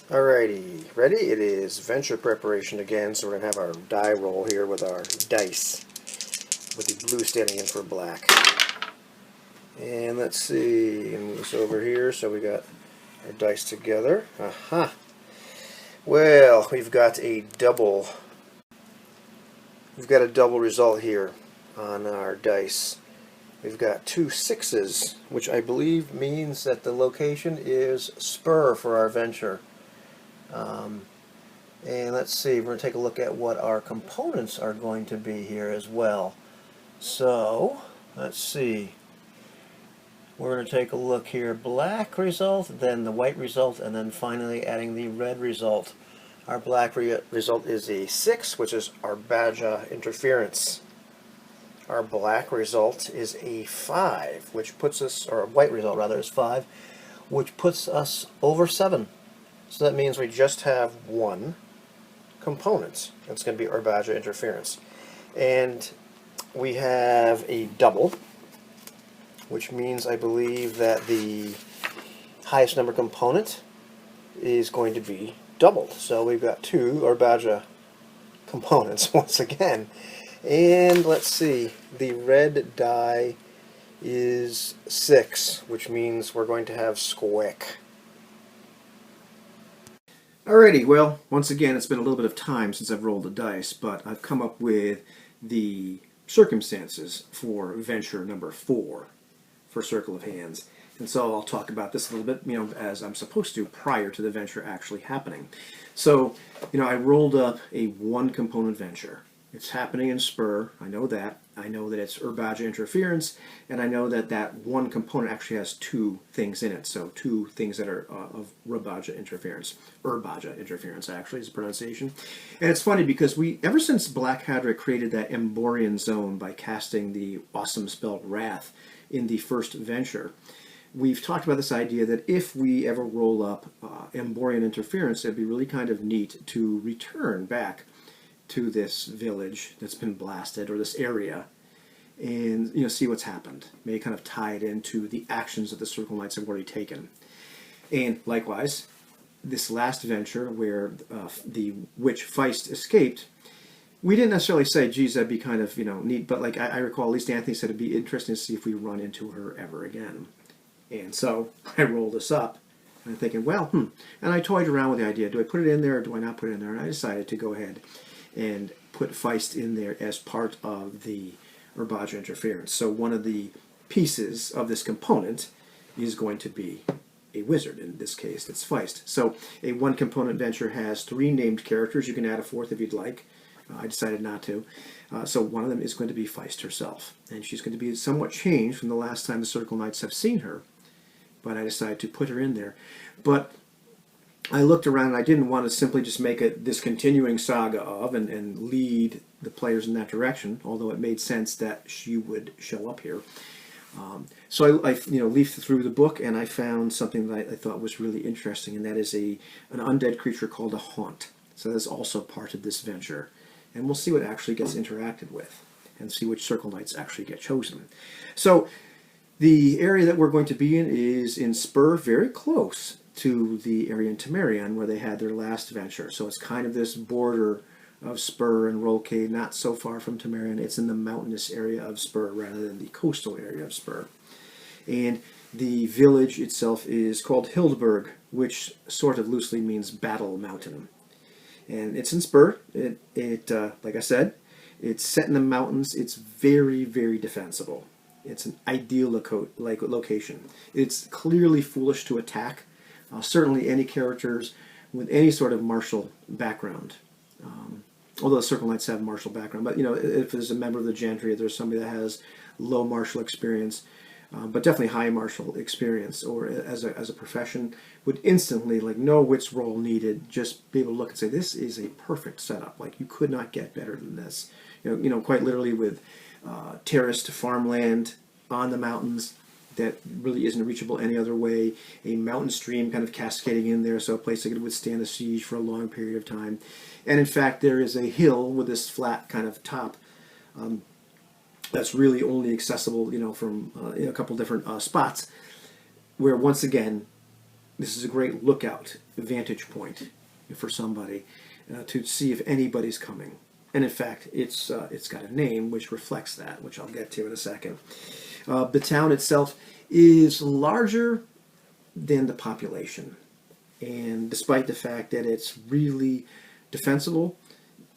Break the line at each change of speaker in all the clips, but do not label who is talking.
Alrighty, ready? It is venture preparation again, so we're going to have our die roll here with our dice, with the blue standing in for black. And let's see, move this over here so we got our dice together. Aha! Well, we've got a double result here on our dice. We've got 2 6s, which I believe means that the location is Spur for our venture. And let's see, we're going to take a look at what our components are going to be here as well. So, let's see. We're going to take a look here. Black result, then the white result, and then finally adding the red result. Our black result is a 6, which is Arbaja interference. Our black result is a 5, which puts us, or white result rather, is 5, which puts us over 7. So that means we just have one component. That's going to be Arbaja interference. And we have a double, which means I believe that the highest number component is going to be doubled. So we've got 2 Arbaja components once again. And let's see, the red die is 6, which means we're going to have Squick. Alrighty, well, once again, it's been a little bit of time since I've rolled the dice, but I've come up with the circumstances for venture number 4 for Circle of Hands. And so I'll talk about this a little bit, as I'm supposed to prior to the venture actually happening. So, I rolled up a 1-component venture. It's happening in Spur. I know that. I know that it's Arbaja interference, and I know that that 1 component actually has 2 things in it. So 2 things that are of Arbaja interference. Arbaja interference, actually, is the pronunciation. And it's funny because ever since Black Hadra created that Emborian zone by casting the awesome spell Wrath in the first venture, we've talked about this idea that if we ever roll up Emborian interference, it'd be really kind of neat to return back to this village that's been blasted, or this area, and see what's happened. Maybe kind of tie it into the actions that the Circle Knights have already taken. And likewise, this last venture where the witch Feist escaped, we didn't necessarily say, geez, that'd be kind of neat, but like I recall, at least Anthony said it'd be interesting to see if we run into her ever again. And so I rolled this up, and I'm thinking, well, and I toyed around with the idea, do I put it in there or do I not put it in there? And I decided to go ahead and put Feist in there as part of the Arbaja interference. So one of the pieces of this component is going to be a wizard. In this case, it's Feist. So a 1-component venture has 3 named characters. You can add a 4th if you'd like. I decided not to. So one of them is going to be Feist herself. And she's going to be somewhat changed from the last time the Circle Knights have seen her. But I decided to put her in there. But I looked around and I didn't want to simply just make it this continuing saga of and lead the players in that direction, although it made sense that she would show up here. So I leafed through the book and I found something that I thought was really interesting, and that is an undead creature called a Haunt. So that's also part of this venture. And we'll see what actually gets interacted with and see which Circle Knights actually get chosen. So the area that we're going to be in is in Spur, very close to the area in Temerian where they had their last venture. So it's kind of this border of Spur and Rolcade, not so far from Temerian. It's in the mountainous area of Spur rather than the coastal area of Spur. And the village itself is called Hildburg, which sort of loosely means Battle Mountain. And it's in Spur. It like I said, it's set in the mountains. It's very, very defensible. It's an ideal location. It's clearly foolish to attack. Certainly any characters with any sort of martial background. Although the Circle Knights have martial background. But, if there's a member of the gentry, if there's somebody that has low martial experience, but definitely high martial experience, or as a profession, would instantly, know which role needed, just be able to look and say, this is a perfect setup. You could not get better than this. Quite literally with terraced farmland on the mountains that really isn't reachable any other way, a mountain stream kind of cascading in there, so a place that could withstand a siege for a long period of time. And in fact, there is a hill with this flat kind of top that's really only accessible, from a couple different spots, where once again, this is a great lookout vantage point for somebody to see if anybody's coming. And in fact, it's got a name which reflects that, which I'll get to in a second. The town itself is larger than the population. And despite the fact that it's really defensible,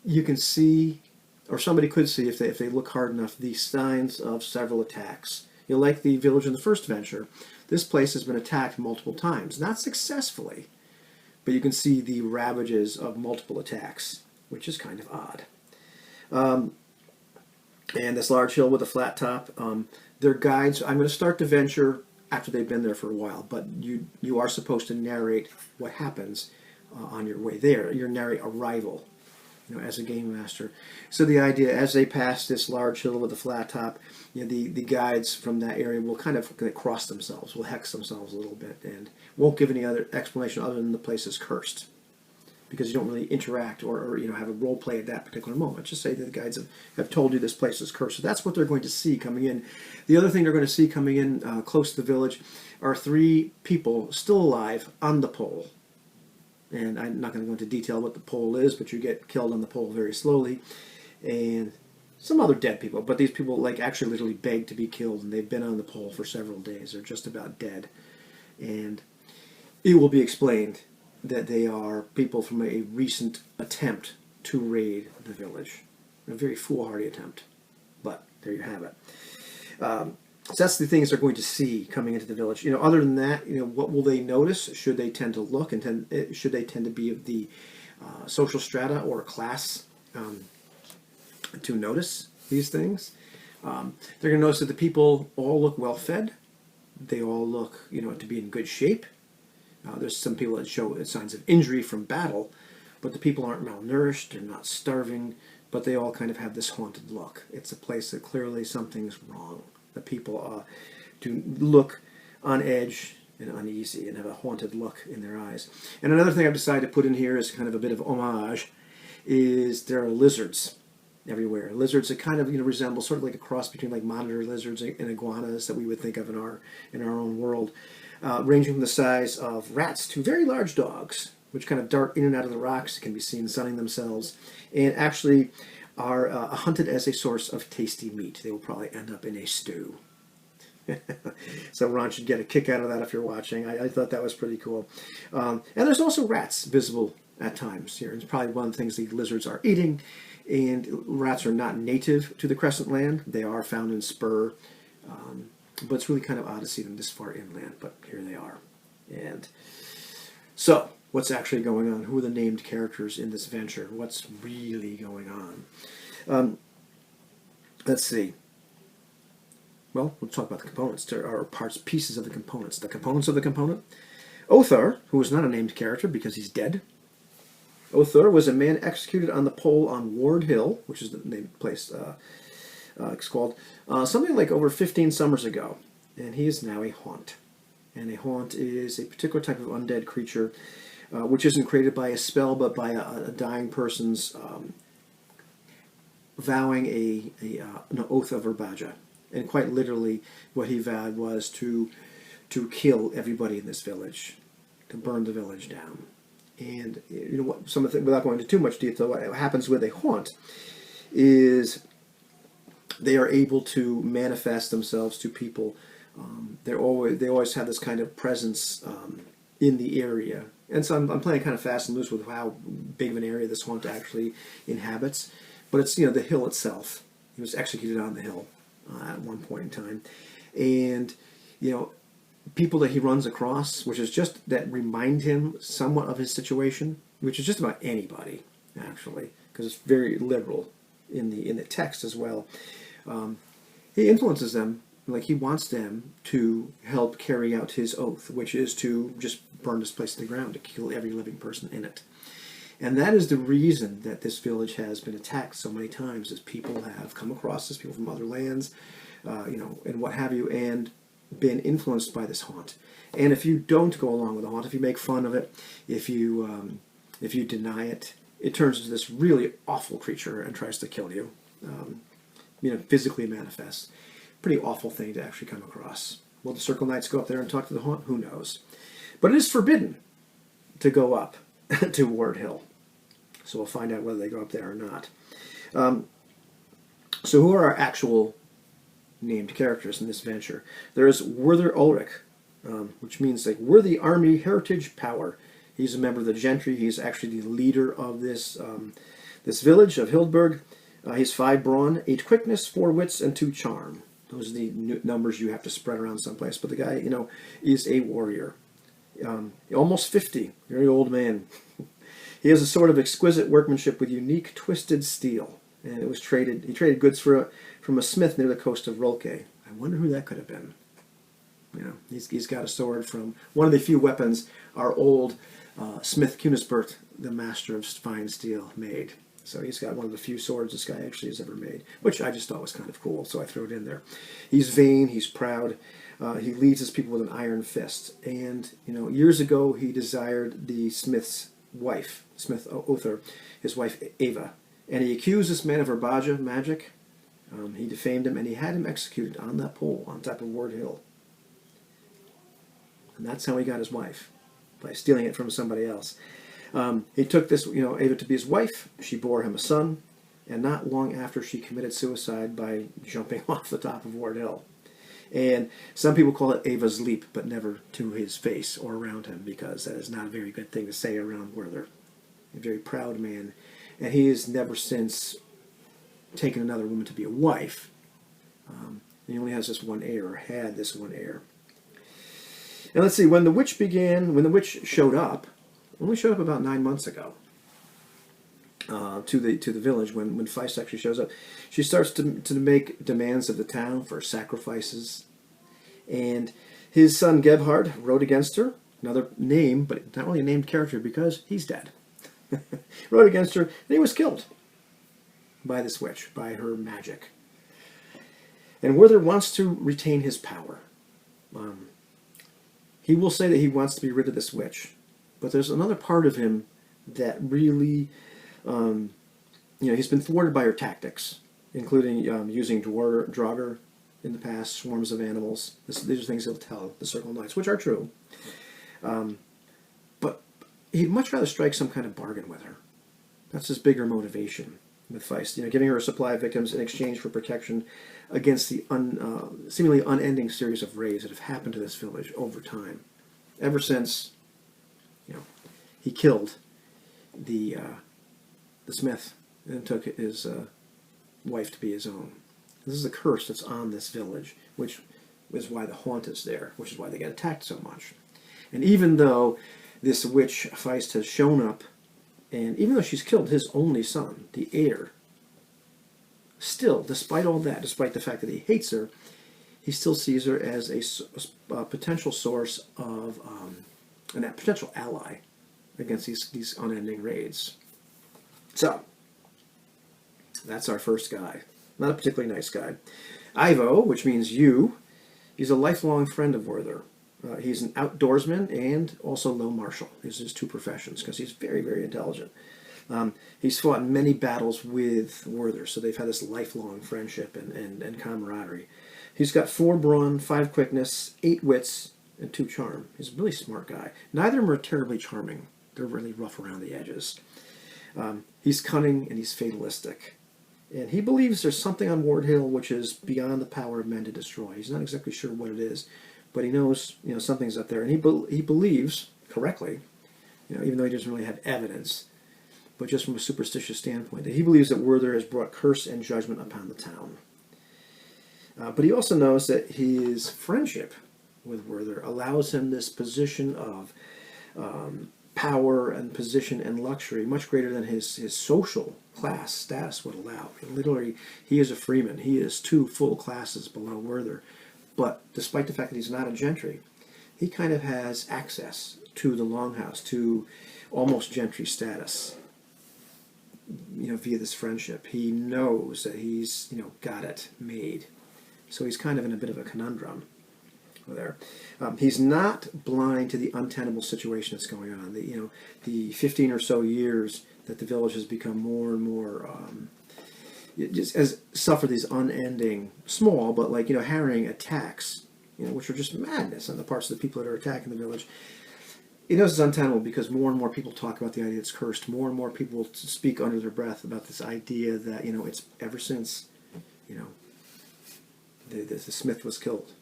you can see, or somebody could see if they look hard enough, the signs of several attacks. You know, like the village in the first venture, this place has been attacked multiple times, not successfully, but you can see the ravages of multiple attacks, which is kind of odd. And this large hill with a flat top, their guides, I'm going to start the venture after they've been there for a while, but you are supposed to narrate what happens on your way there. You narrate arrival, you know, as a game master. So the idea, as they pass this large hill with a flat top, you know, the guides from that area will kind of cross themselves, will hex themselves a little bit, and won't give any other explanation other than the place is cursed, because you don't really interact or you know, have a role play at that particular moment. Just say that the guides have told you this place is cursed. So that's what they're going to see coming in. The other thing they're going to see coming in close to the village are 3 people still alive on the pole. And I'm not going to go into detail what the pole is, but you get killed on the pole very slowly. And some other dead people, but these people like actually literally beg to be killed, and they've been on the pole for several days. They're just about dead. And it will be explained that they are people from a recent attempt to raid the village. A very foolhardy attempt, but there you have it. So that's the things they're going to see coming into the village. You know, other than that, you know, what will they notice? Should they tend to look and should they tend to be of the social strata or class to notice these things? They're going to notice that the people all look well fed. They all look, you know, to be in good shape. There's some people that show signs of injury from battle, but the people aren't malnourished, they're not starving, but they all kind of have this haunted look. It's a place that clearly something's wrong. The people do look on edge and uneasy and have a haunted look in their eyes. And another thing I've decided to put in here is kind of a bit of homage, is there are lizards everywhere. Lizards that kind of, you know, resemble sort of like a cross between like monitor lizards and iguanas that we would think of in our own world. Ranging from the size of rats to very large dogs, which kind of dart in and out of the rocks, can be seen sunning themselves, and actually are hunted as a source of tasty meat. They will probably end up in a stew. So Ron should get a kick out of that if you're watching. I thought that was pretty cool. And there's also rats visible at times here. It's probably one of the things the lizards are eating, and rats are not native to the Crescent Land. They are found in Spur. But it's really kind of odd to see them this far inland, but here they are. And so, what's actually going on? Who are the named characters in this venture? What's really going on? Let's see. Well, we'll talk about the components. There are pieces of the components. The components of the component. Othar, who is not a named character because he's dead. Othar was a man executed on the pole on Ward Hill, which is the named place. It's called something like over 15 summers ago, and he is now a haunt. And a haunt is a particular type of undead creature, which isn't created by a spell, but by a dying person's vowing an oath of Urbaja. And quite literally, what he vowed was to kill everybody in this village, to burn the village down. And you know what? Some of the, without going into too much detail, what happens with a haunt is they are able to manifest themselves to people. They always have this kind of presence in the area, and so I'm playing kind of fast and loose with how big of an area this haunt actually inhabits. But it's, you know, the hill itself. He was executed on the hill at one point in time, and you know, people that he runs across, which is just that remind him somewhat of his situation, which is just about anybody actually, because it's very liberal in the text as well. He influences them, like he wants them to help carry out his oath, which is to just burn this place to the ground, to kill every living person in it. And that is the reason that this village has been attacked so many times, is people have come across this, people from other lands, you know, and what have you, and been influenced by this haunt. And if you don't go along with the haunt, if you make fun of it, if you deny it, it turns into this really awful creature and tries to kill you. You know, physically manifests. Pretty awful thing to actually come across. Will the Circle Knights go up there and talk to the haunt? Who knows? But it is forbidden to go up to Ward Hill. So we'll find out whether they go up there or not. So who are our actual named characters in this venture? There's Werther Ulrich, which means like worthy army heritage power. He's a member of the gentry. He's actually the leader of this this village of Hildburg. He's 5 brawn, 8 quickness, 4 wits, and 2 charm. Those are the numbers you have to spread around someplace. But the guy, is a warrior. Almost 50, very old man. He has a sort of exquisite workmanship with unique twisted steel. And it was traded. He traded goods from a smith near the coast of Rolke. I wonder who that could have been. He's got a sword from one of the few weapons our old Smith Kunisbert, the master of fine steel, made. So he's got one of the few swords this guy actually has ever made, which I just thought was kind of cool, so I threw it in there. He's vain, he's proud, he leads his people with an iron fist. And, years ago he desired the smith's wife, Smith Othar, his wife Ava, and he accused this man of Herbaja magic. He defamed him, and he had him executed on that pole on top of Ward Hill. And that's how he got his wife, by stealing it from somebody else. He took this, Ava to be his wife. She bore him a son, and not long after she committed suicide by jumping off the top of Ward Hill. And some people call it Ava's leap, but never to his face or around him, because that is not a very good thing to say around Werther. A very proud man. And he has never since taken another woman to be a wife. He only has this one heir, or had this one heir. And let's see, when the witch showed up, only showed up about 9 months ago to the village. When Feist actually shows up, she starts to make demands of the town for sacrifices, and his son Gebhard rode against her. Another name, but not really a named character because he's dead. Rode against her, and he was killed by this witch, by her magic. And Werther wants to retain his power. He will say that he wants to be rid of this witch. But there's another part of him that really, he's been thwarted by her tactics, including using Draugr in the past, swarms of animals. These are things he'll tell the Circle Knights, which are true. But he'd much rather strike some kind of bargain with her. That's his bigger motivation with Feist. Giving her a supply of victims in exchange for protection against the seemingly unending series of raids that have happened to this village over time, ever since he killed the smith and took his wife to be his own. This is a curse that's on this village, which is why the haunt is there, which is why they get attacked so much. And even though this witch Feist has shown up, and even though she's killed his only son, the heir, still, despite all that, despite the fact that he hates her, he still sees her as a potential source of, a potential ally against these unending raids. So, that's our first guy. Not a particularly nice guy. Ivo, which means you, he's a lifelong friend of Werther. He's an outdoorsman and also low martial. These are his 2 professions, because he's very, very intelligent. He's fought in many battles with Werther, so they've had this lifelong friendship and camaraderie. He's got 4 brawn, 5 quickness, 8 wits, and 2 charm. He's a really smart guy. Neither of them are terribly charming. They're really rough around the edges. He's cunning and he's fatalistic. And he believes there's something on Ward Hill which is beyond the power of men to destroy. He's not exactly sure what it is, but he knows something's up there. And he believes, correctly, even though he doesn't really have evidence, but just from a superstitious standpoint, that he believes that Werther has brought curse and judgment upon the town. But he also knows that his friendship with Werther allows him this position of power and position and luxury much greater than his social class status would allow. Literally, he is a freeman. He is 2 full classes below Werther. But despite the fact that he's not a gentry, he kind of has access to the Longhouse, to almost gentry status, via this friendship. He knows that he's, got it made. So he's kind of in a bit of a conundrum there. He's not blind to the untenable situation that's going on. The 15 or so years that the village has become more and more, it just has suffered these unending, small, but harrying attacks, which are just madness on the parts of the people that are attacking the village. He knows it's untenable because more and more people talk about the idea it's cursed. More and more people speak under their breath about this idea that, it's ever since, you know, the Smith was killed,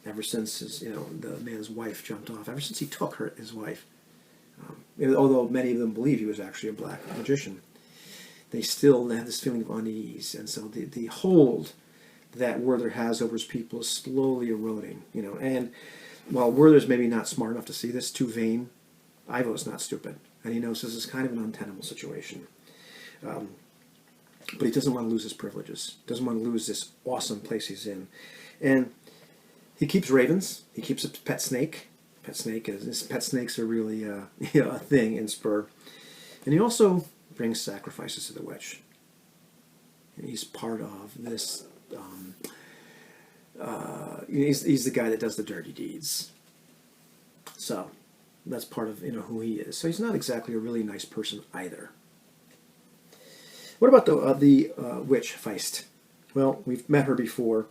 ever since the man's wife jumped off, ever since he took his wife. Although many of them believe he was actually a black magician, they still have this feeling of unease, and so the hold that Werther has over his people is slowly eroding. And while Werther's maybe not smart enough to see this, too vain, Ivo's not stupid, and he knows this is kind of an untenable situation. But he doesn't want to lose his privileges, doesn't want to lose this awesome place he's in. And he keeps ravens, he keeps a pet snake. Pet snakes are really a thing in Spur. And he also brings sacrifices to the witch. And he's part of this, he's the guy that does the dirty deeds. So that's part of who he is. So he's not exactly a really nice person either. What about the witch Feist? Well, we've met her before.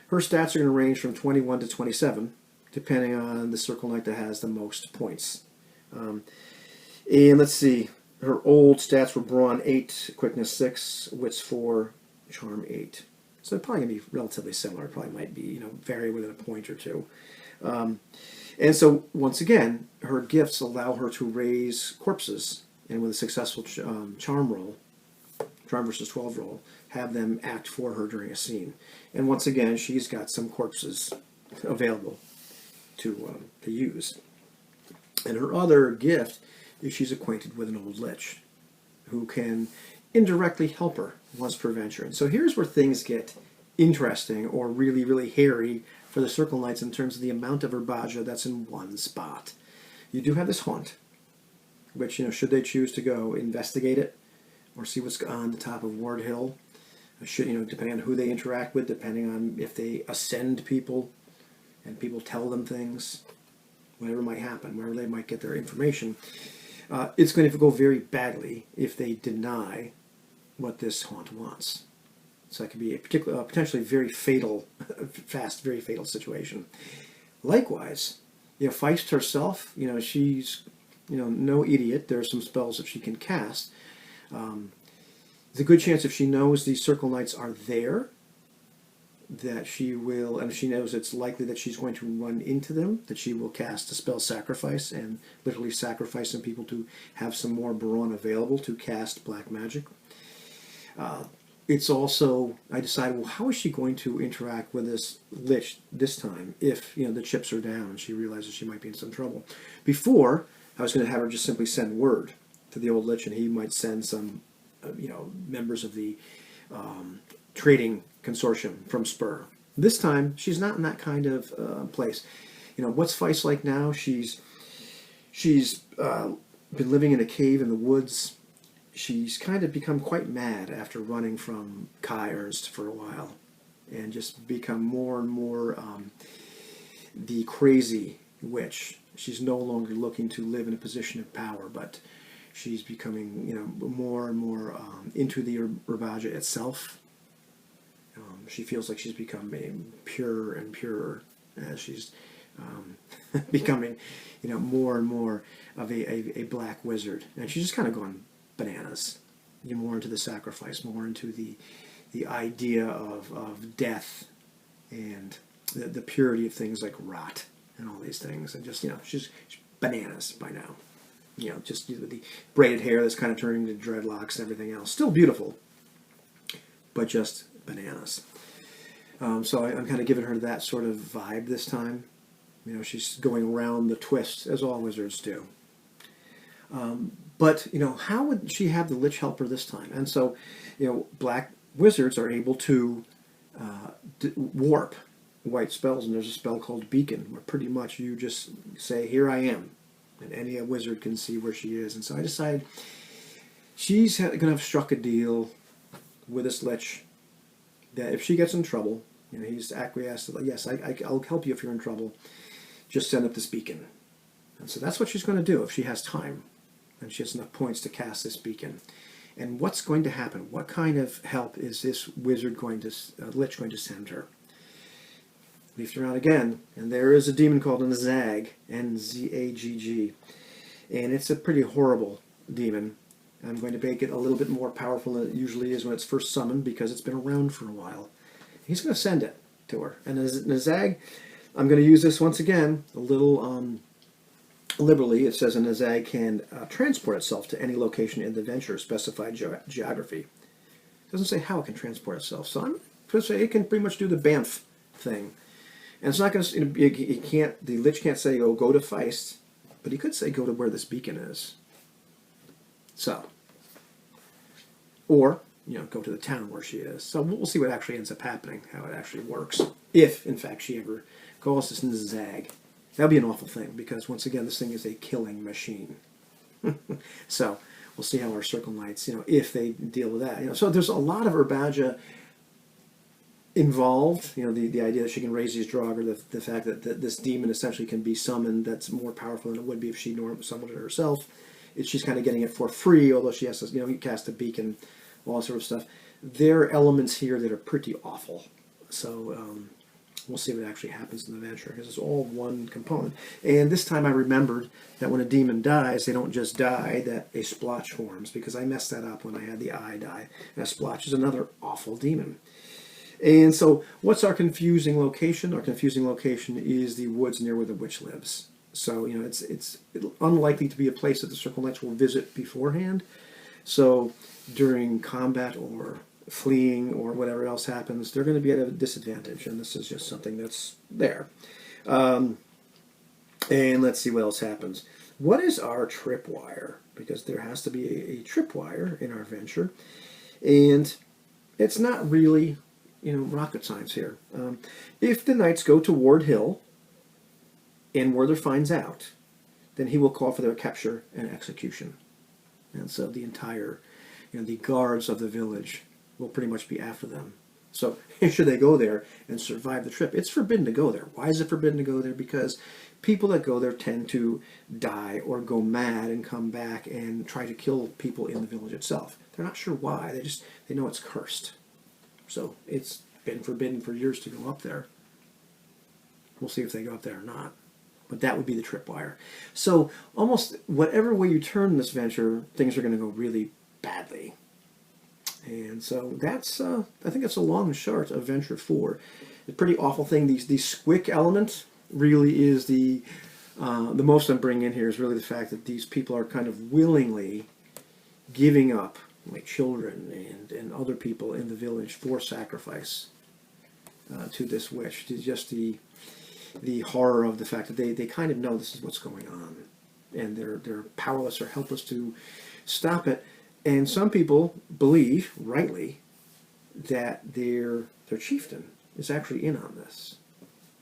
Her stats are going to range from 21 to 27, depending on the Circle Knight that has the most points. And let's see, her old stats were Brawn 8, Quickness 6, Wits 4, Charm 8. So they're probably going to be relatively similar. It probably might be, vary within a point or two. And so, once again, her gifts allow her to raise corpses, and with a successful charm roll, charm versus 12 roll, have them act for her during a scene. And once again, she's got some corpses available to use. And her other gift is she's acquainted with an old lich who can indirectly help her once per venture. And so here's where things get interesting or really, really hairy for the Circle Knights in terms of the amount of Urbaja that's in one spot. You do have this haunt, which, should they choose to go investigate it or see what's on the top of Ward Hill, depending on who they interact with, depending on if they ascend people and people tell them things, whatever might happen, wherever they might get their information, it's going to go very badly if they deny what this haunt wants. So that could be a potentially very fatal, very fatal situation. Likewise, Feist herself, she's, no idiot. There are some spells that she can cast. There's a good chance if she knows these Circle Knights are there, that she will, and she knows it's likely that she's going to run into them, that she will cast a spell Sacrifice and literally sacrifice some people to have some more Baron available to cast black magic. It's also, I decided, well, how is she going to interact with this lich this time if, the chips are down and she realizes she might be in some trouble? Before, I was going to have her just simply send word to the old lich, and he might send some, members of the trading consortium from Spur. This time, she's not in that kind of place. What's Feist like now? She's been living in a cave in the woods. She's kind of become quite mad after running from Kai Ernst for a while, and just become more and more the crazy witch. She's no longer looking to live in a position of power, but she's becoming, more and more into the Urbaja itself. She feels like she's becoming purer and purer as she's becoming, more and more of a black wizard. And she's just kind of gone bananas. More into the sacrifice, more into the idea of death and the purity of things like rot and all these things. And just, she's bananas by now. Just the braided hair that's kind of turning into dreadlocks and everything else. Still beautiful, but just bananas. So I'm kind of giving her that sort of vibe this time. She's going around the twist, as all wizards do. But, how would she have the Lich help her this time? And so, black wizards are able to warp white spells, and there's a spell called Beacon, where pretty much you just say, here I am, and any wizard can see where she is. And so I decided she's going to have struck a deal with this Lich that if she gets in trouble, he's acquiesced, yes, I'll help you if you're in trouble, just send up this beacon. And so that's what she's going to do if she has time and she has enough points to cast this beacon. And what's going to happen? What kind of help is this wizard Lich going to send her? Leafed around again, and there is a demon called Nzagg, Nzagg. And it's a pretty horrible demon. I'm going to make it a little bit more powerful than it usually is when it's first summoned because it's been around for a while. He's going to send it to her. And as Nazag, I'm going to use this once again a little liberally. It says a Nazag can transport itself to any location in the venture specified geography. It doesn't say how it can transport itself. So I'm going to say it can pretty much do the Banff thing. And it's not going to, it can't, the Lich can't say, oh, go to Feist, but he could say go to where this beacon is. So, or, go to the town where she is. So we'll see what actually ends up happening, how it actually works. If, in fact, she ever calls this Nazag. That would be an awful thing, because once again, this thing is a killing machine. So, we'll see how our Circle Knights, if they deal with that. So there's a lot of Urbaja involved, the idea that she can raise these Draugr, the fact that this demon essentially can be summoned that's more powerful than it would be if she summoned it herself. She's kind of getting it for free, although she has to, cast a beacon, all that sort of stuff. There are elements here that are pretty awful. So we'll see what actually happens in the venture, because it's all one component. And this time I remembered that when a demon dies, they don't just die, that a splotch forms, because I messed that up when I had the eye die. And a splotch is another awful demon. And so what's our confusing location? Our confusing location is the woods near where the witch lives. So, it's unlikely to be a place that the Circle Knights will visit beforehand. So during combat or fleeing or whatever else happens, they're going to be at a disadvantage. And this is just something that's there. And let's see what else happens. What is our tripwire? Because there has to be a tripwire in our venture. And it's not really, rocket science here. If the Knights go to Ward Hill, and Werther finds out, then he will call for their capture and execution. And so the entire, the guards of the village will pretty much be after them. So should they go there and survive the trip? It's forbidden to go there. Why is it forbidden to go there? Because people that go there tend to die or go mad and come back and try to kill people in the village itself. They're not sure why. They know it's cursed. So it's been forbidden for years to go up there. We'll see if they go up there or not. But that would be the tripwire. So almost whatever way you turn this venture, things are going to go really badly. And so that's, I think that's a long and short of Venture 4. It's a pretty awful thing. The squick element really is the most I'm bringing in here is really the fact that these people are kind of willingly giving up, like children and other people in the village, for sacrifice to this witch. To just the horror of the fact that they kind of know this is what's going on, and they're powerless or helpless to stop it. And some people believe, rightly, that their chieftain is actually in on this,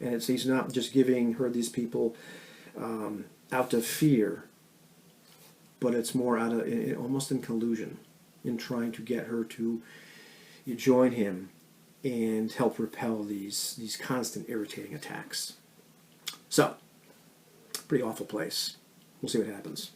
and he's not just giving her these people out of fear, but it's more out of almost in collusion, in trying to get her to join him and help repel these constant irritating attacks. So, pretty awful place. We'll see what happens.